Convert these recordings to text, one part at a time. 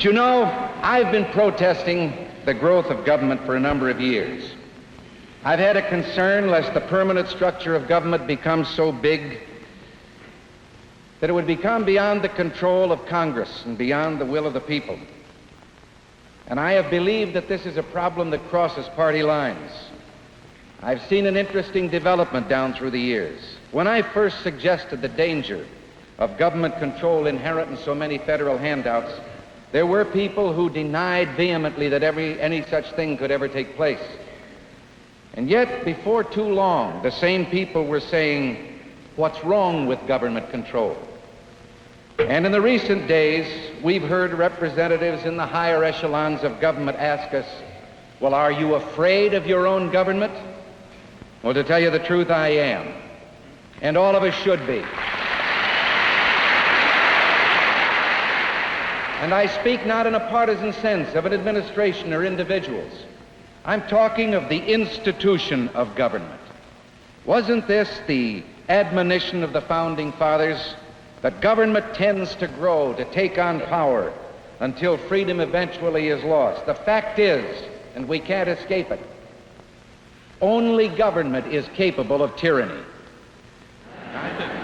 But you know, I've been protesting the growth of government for a number of years. I've had a concern lest the permanent structure of government becomes so big that it would become beyond the control of Congress and beyond the will of the people. And I have believed that this is a problem that crosses party lines. I've seen an interesting development down through the years. When I first suggested the danger of government control inherent in so many federal handouts, there were people who denied vehemently that any such thing could ever take place. And yet, before too long, the same people were saying, what's wrong with government control? And in the recent days, we've heard representatives in the higher echelons of government ask us, well, are you afraid of your own government? Well, to tell you the truth, I am. And all of us should be. And I speak not in a partisan sense of an administration or individuals. I'm talking of the institution of government. Wasn't this the admonition of the Founding Fathers, that government tends to grow, to take on power, until freedom eventually is lost? The fact is, and we can't escape it, only government is capable of tyranny.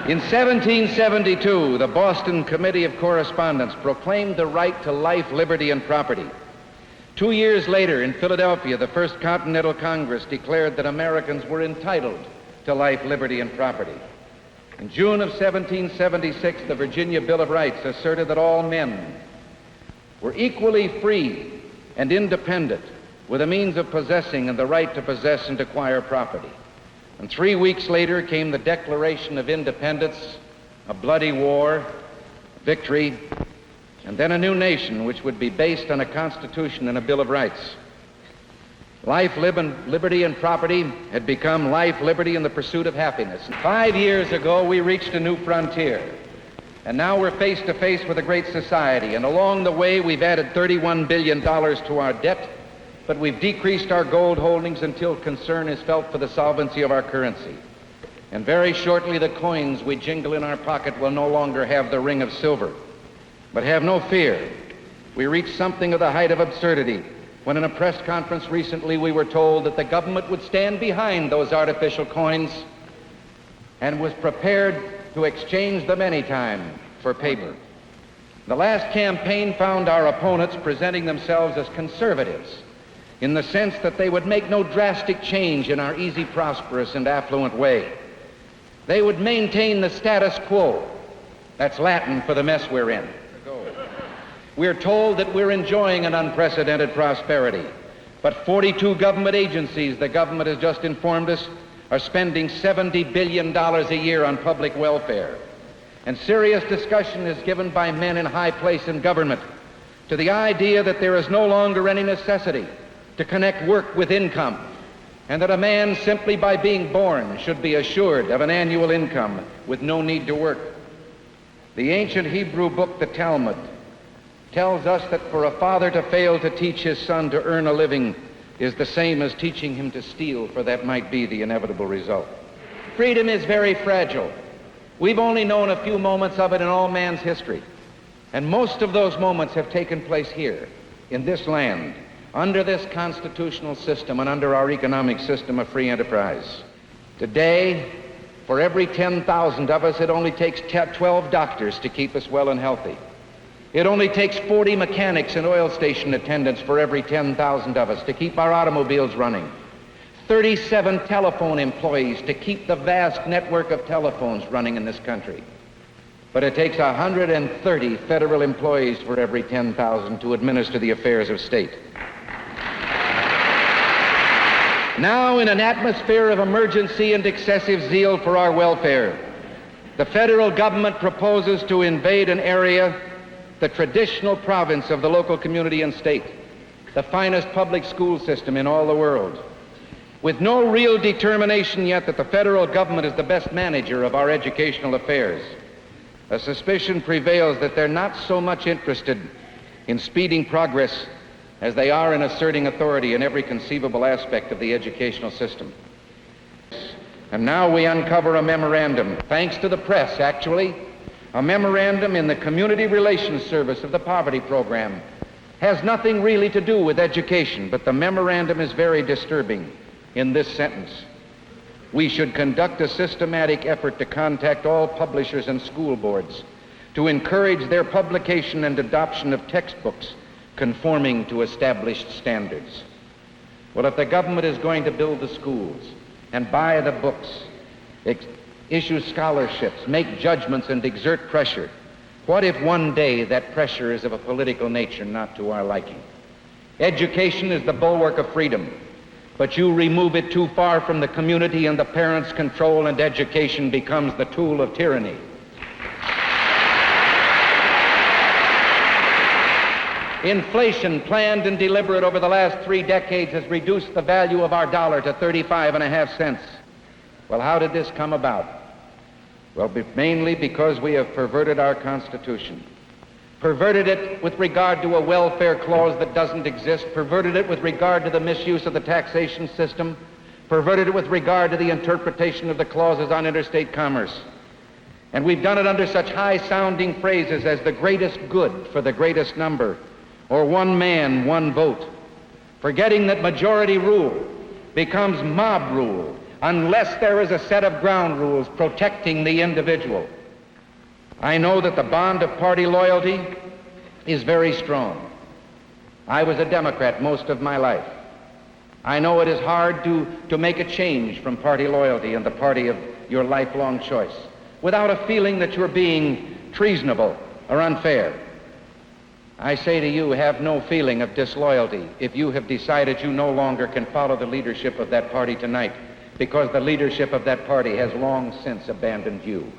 In 1772, the Boston Committee of Correspondence proclaimed the right to life, liberty, and property. 2 years later, in Philadelphia, the First Continental Congress declared that Americans were entitled to life, liberty, and property. In June of 1776, the Virginia Bill of Rights asserted that all men were equally free and independent, with the means of possessing and the right to possess and acquire property. And 3 weeks later came the Declaration of Independence, a bloody war, victory, and then a new nation which would be based on a Constitution and a Bill of Rights. Life, liberty, and property had become life, liberty, and the pursuit of happiness. 5 years ago, we reached a new frontier. And now we're face to face with a great society. And along the way, we've added $31 billion to our debt, but we've decreased our gold holdings until concern is felt for the solvency of our currency. And very shortly, the coins we jingle in our pocket will no longer have the ring of silver. But have no fear. We reached something of the height of absurdity when in a press conference recently we were told that the government would stand behind those artificial coins and was prepared to exchange them anytime for paper. The last campaign found our opponents presenting themselves as conservatives in the sense that they would make no drastic change in our easy, prosperous, and affluent way. They would maintain the status quo. That's Latin for the mess we're in. We're told that we're enjoying an unprecedented prosperity, but 42 government agencies, the government has just informed us, are spending $70 billion a year on public welfare. And serious discussion is given by men in high place in government to the idea that there is no longer any necessity to connect work with income, and that a man simply by being born should be assured of an annual income with no need to work. The ancient Hebrew book, the Talmud, tells us that for a father to fail to teach his son to earn a living is the same as teaching him to steal, for that might be the inevitable result. Freedom is very fragile. We've only known a few moments of it in all man's history. And most of those moments have taken place here, in this land, under this constitutional system and under our economic system of free enterprise. Today, for every 10,000 of us, it only takes 12 doctors to keep us well and healthy. It only takes 40 mechanics and oil station attendants for every 10,000 of us to keep our automobiles running. 37 telephone employees to keep the vast network of telephones running in this country. But it takes 130 federal employees for every 10,000 to administer the affairs of state. Now, in an atmosphere of emergency and excessive zeal for our welfare, the federal government proposes to invade an area, the traditional province of the local community and state, the finest public school system in all the world, with no real determination yet that the federal government is the best manager of our educational affairs. A suspicion prevails that they're not so much interested in speeding progress as they are in asserting authority in every conceivable aspect of the educational system. And now we uncover a memorandum, thanks to the press actually, a memorandum in the Community Relations Service of the Poverty Program, has nothing really to do with education, but the memorandum is very disturbing in this sentence. We should conduct a systematic effort to contact all publishers and school boards to encourage their publication and adoption of textbooks conforming to established standards. Well, if the government is going to build the schools and buy the books, issue scholarships, make judgments, and exert pressure, what if one day that pressure is of a political nature not to our liking? Education is the bulwark of freedom, but you remove it too far from the community and the parents' control, and education becomes the tool of tyranny. Inflation, planned and deliberate over the last 3 decades, has reduced the value of our dollar to 35.5 cents. Well, how did this come about? Well, mainly because we have perverted our Constitution. Perverted it with regard to a welfare clause that doesn't exist, perverted it with regard to the misuse of the taxation system, perverted it with regard to the interpretation of the clauses on interstate commerce. And we've done it under such high-sounding phrases as the greatest good for the greatest number, or one man, one vote, forgetting that majority rule becomes mob rule unless there is a set of ground rules protecting the individual. I know that the bond of party loyalty is very strong. I was a Democrat most of my life. I know it is hard to make a change from party loyalty and the party of your lifelong choice without a feeling that you're being treasonable or unfair. I say to you, have no feeling of disloyalty if you have decided you no longer can follow the leadership of that party tonight, because the leadership of that party has long since abandoned you.